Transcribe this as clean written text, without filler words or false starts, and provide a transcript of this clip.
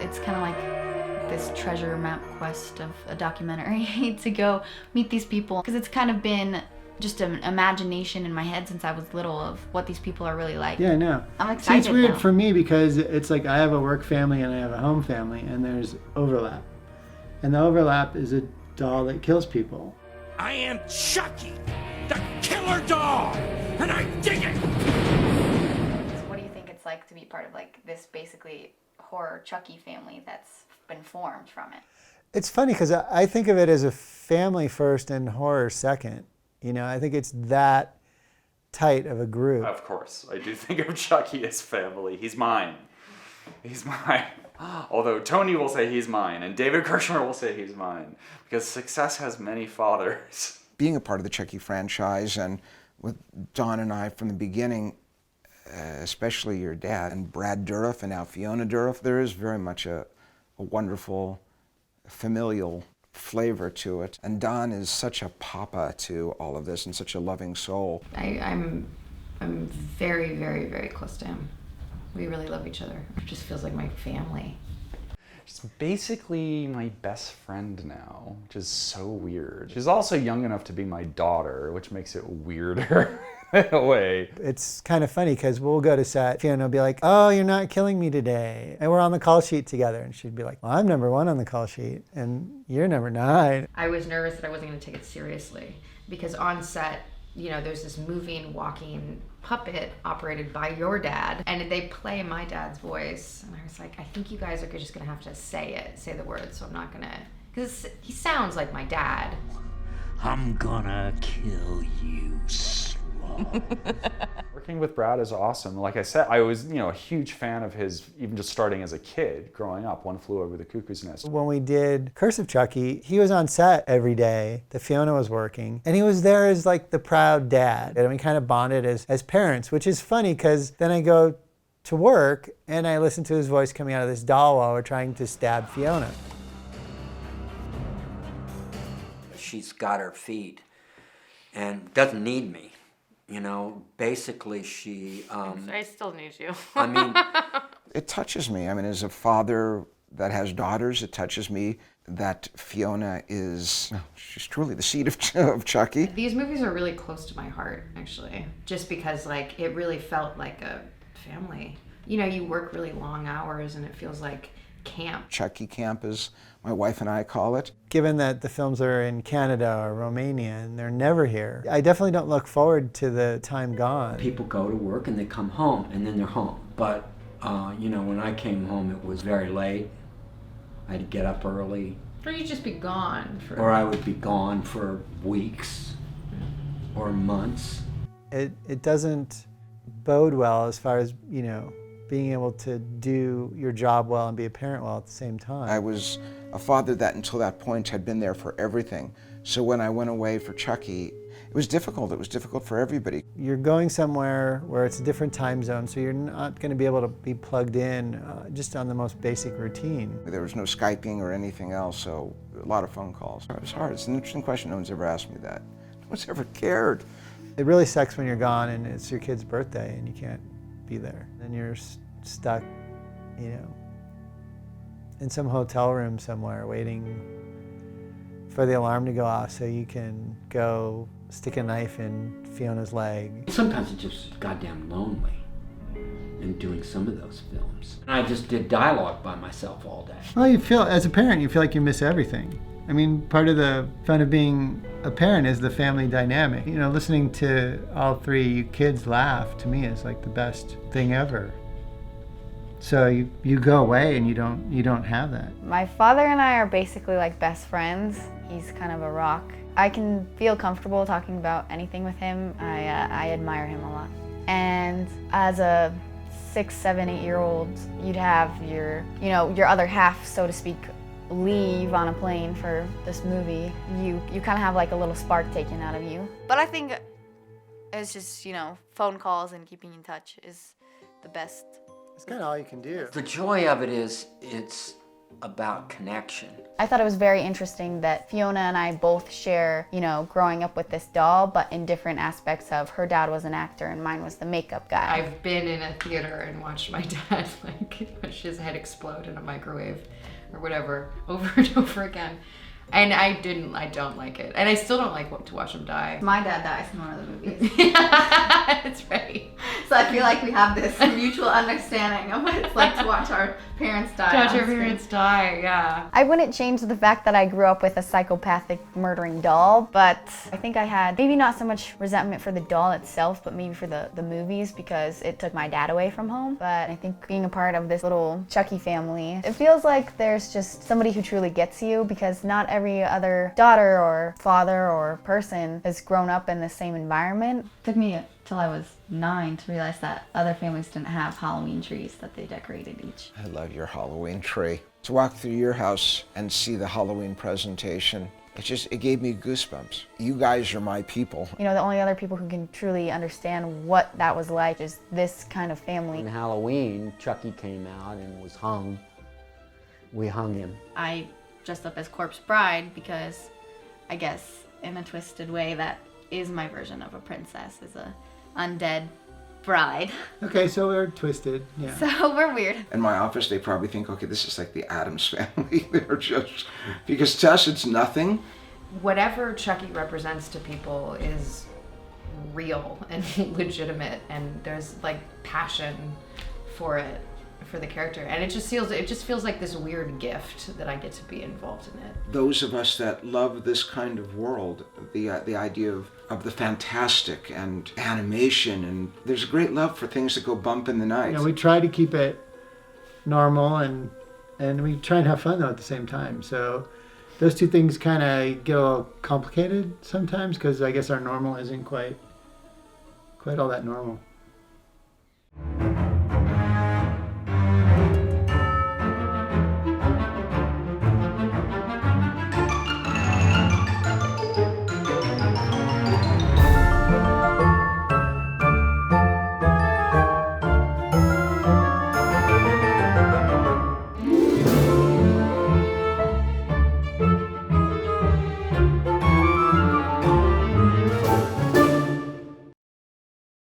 It's kind of like this treasure map quest of a documentary to go meet these people, because it's kind of been just an imagination in my head since I was little of what these people are really like. Yeah, I know. I'm excited. See, it's weird now. for me because it's like I have a work family and I have a home family, and there's overlap. And the overlap is a doll that kills people. I am Chucky, the killer doll, and I dig it! So what do you think it's like to be part of like this basically horror Chucky family that's been formed from it? It's funny because I think of it as a family first and horror second. You know, I think it's that tight of a group. Of course, I do think of Chucky as family. He's mine. He's mine. Although Tony will say he's mine, and David Kirshner will say he's mine, because success has many fathers. Being a part of the Chucky franchise, and with Don and I from the beginning, especially your dad, and Brad Dourif, and now Fiona Dourif, there is very much a wonderful familial flavor to it. And Don is such a papa to all of this and such a loving soul. I'm very, very, very close to him. We really love each other. It just feels like my family. She's basically my best friend now, which is so weird. She's also young enough to be my daughter, which makes it weirder in a way. It's kind of funny because we'll go to set, Fiona will be like, oh, you're not killing me today. And we're on the call sheet together. And she'd be like, well, I'm number 1 on the call sheet and you're number 9. I was nervous that I wasn't going to take it seriously because on set, you know, there's this moving, walking puppet operated by your dad, and they play my dad's voice. And I was like, I think you guys are just going to have to say the words, so I'm not going to, because he sounds like my dad. I'm gonna kill you slow. Working with Brad is awesome. Like I said, I was, a huge fan of his, even just starting as a kid, growing up. One Flew Over the Cuckoo's Nest. When we did Curse of Chucky, he was on set every day that Fiona was working, and he was there as like the proud dad. And we kind of bonded as parents, which is funny because then I go to work and I listen to his voice coming out of this doll while we're trying to stab Fiona. She's got her feet and doesn't need me. Basically she... I still need you. I mean... It touches me. I mean, as a father that has daughters, it touches me that Fiona is, she's truly the seed of Chucky. These movies are really close to my heart, actually, just because it really felt like a family. You work really long hours and it feels like camp. Chucky camp, as my wife and I call it. Given that the films are in Canada or Romania and they're never here, I definitely don't look forward to the time gone. People go to work and they come home and then they're home. But, when I came home it was very late. I had to get up early. Or you'd just be gone for... Or I would be gone for weeks or months. It doesn't bode well as far as, being able to do your job well and be a parent well at the same time. I was a father that until that point had been there for everything. So when I went away for Chucky, it was difficult. It was difficult for everybody. You're going somewhere where it's a different time zone, so you're not going to be able to be plugged in just on the most basic routine. There was no Skyping or anything else, so a lot of phone calls. It was hard. It's an interesting question. No one's ever asked me that. No one's ever cared. It really sucks when you're gone and it's your kid's birthday and you can't be there. And you're stuck, in some hotel room somewhere waiting for the alarm to go off so you can go stick a knife in Fiona's leg. Sometimes it's just goddamn lonely in doing some of those films. And I just did dialogue by myself all day. Well, as a parent, you feel like you miss everything. I mean, part of the fun of being a parent is the family dynamic. Listening to all 3 kids laugh, to me, is like the best thing ever. So you go away and you don't have that. My father and I are basically like best friends. He's kind of a rock. I can feel comfortable talking about anything with him. I admire him a lot. And as a 6, 7, 8-year-old, you'd have your other half, so to speak, leave on a plane for this movie. You kind of have like a little spark taken out of you. But I think it's just, phone calls and keeping in touch is the best. It's kind of all you can do. The joy of it is about connection. I thought it was very interesting that Fiona and I both share, growing up with this doll, but in different aspects of her dad was an actor and mine was the makeup guy. I've been in a theater and watched my dad watch his head explode in a microwave or whatever over and over again. And I don't like it. And I still don't like to watch him die. My dad dies in one of the movies. That's right. So I feel like we have this mutual understanding of what it's like to watch our parents die. Watch our parents die, yeah. I wouldn't change the fact that I grew up with a psychopathic murdering doll, but I think I had maybe not so much resentment for the doll itself, but maybe for the movies because it took my dad away from home. But I think being a part of this little Chucky family, it feels like there's just somebody who truly gets you because not every other daughter or father or person has grown up in the same environment. It took me till I was 9 to realize that other families didn't have Halloween trees that they decorated each. I love your Halloween tree. To walk through your house and see the Halloween presentation, it gave me goosebumps. You guys are my people. The only other people who can truly understand what that was like is this kind of family. On Halloween, Chucky came out and was hung. We hung him. I dressed up as Corpse Bride because I guess in a twisted way that is my version of a princess, is a undead bride. Okay, so we're twisted, yeah. So we're weird. In my office, they probably think, okay, this is like the Addams Family. They're just, because to us, it's nothing. Whatever Chucky represents to people is real and legitimate, and there's like passion for it, for the character, and it just feels like this weird gift that I get to be involved in it. Those of us that love this kind of world, the idea of the fantastic and animation, and there's a great love for things that go bump in the night. We try to keep it normal and we try and have fun though at the same time. So those two things kind of get a little complicated sometimes because I guess our normal isn't quite all that normal.